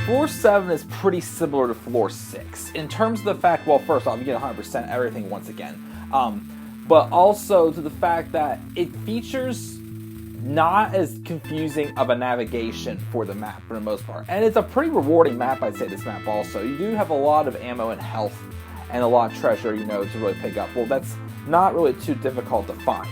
Floor 7 is pretty similar to Floor 6 in terms of the fact, well, first off, you get 100% everything once again, but also to the fact that it features not as confusing of a navigation for the map for the most part. And it's a pretty rewarding map, I'd say, this map also. You do have a lot of ammo and health and a lot of treasure, to really pick up. Well, that's not really too difficult to find.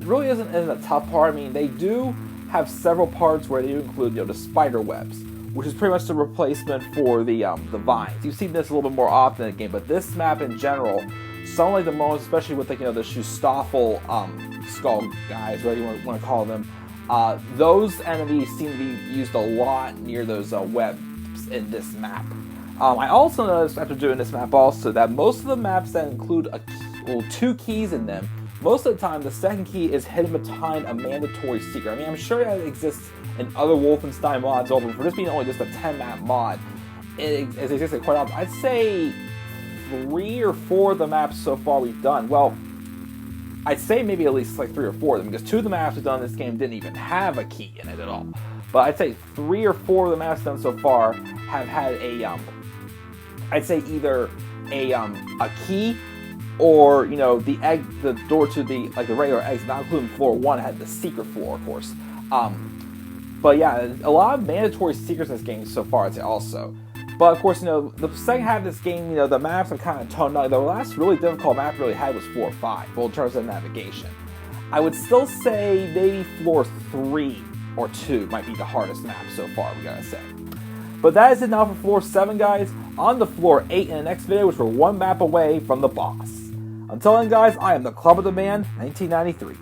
It really isn't a tough part. I mean, they do have several parts where they do include, the spider webs, which is pretty much the replacement for the vines. You've seen this a little bit more often in the game, but this map in general, some like the moments, especially with the Schustoffel skull guys, whatever you want to call them, those enemies seem to be used a lot near those webs in this map. I also noticed after doing this map also that most of the maps that include two keys in them, most of the time the second key is hidden behind a mandatory secret. I mean, I'm sure that exists in other Wolfenstein mods over, for this being only just a 10-map mod, it exists quite often. I'd say 3 or 4 of the maps so far we've done, well, I'd say maybe at least like 3 or 4 of them, because 2 of the maps we've done in this game didn't even have a key in it at all. But I'd say 3 or 4 of the maps done so far have had I'd say either a key, or the door to the regular exit, not including floor 1, had the secret floor, of course. But yeah, a lot of mandatory secrets in this game so far, I'd say also. But of course, the second half of this game, the maps are kind of toned down. The last really difficult map we really had was floor 5, well, in terms of navigation. I would still say maybe floor 3 or 2 might be the hardest map so far, we gotta say. But that is it now for floor 7, guys. On to floor 8 in the next video, which we're 1 map away from the boss. Until then, guys, I am the Club of the Man, 1993.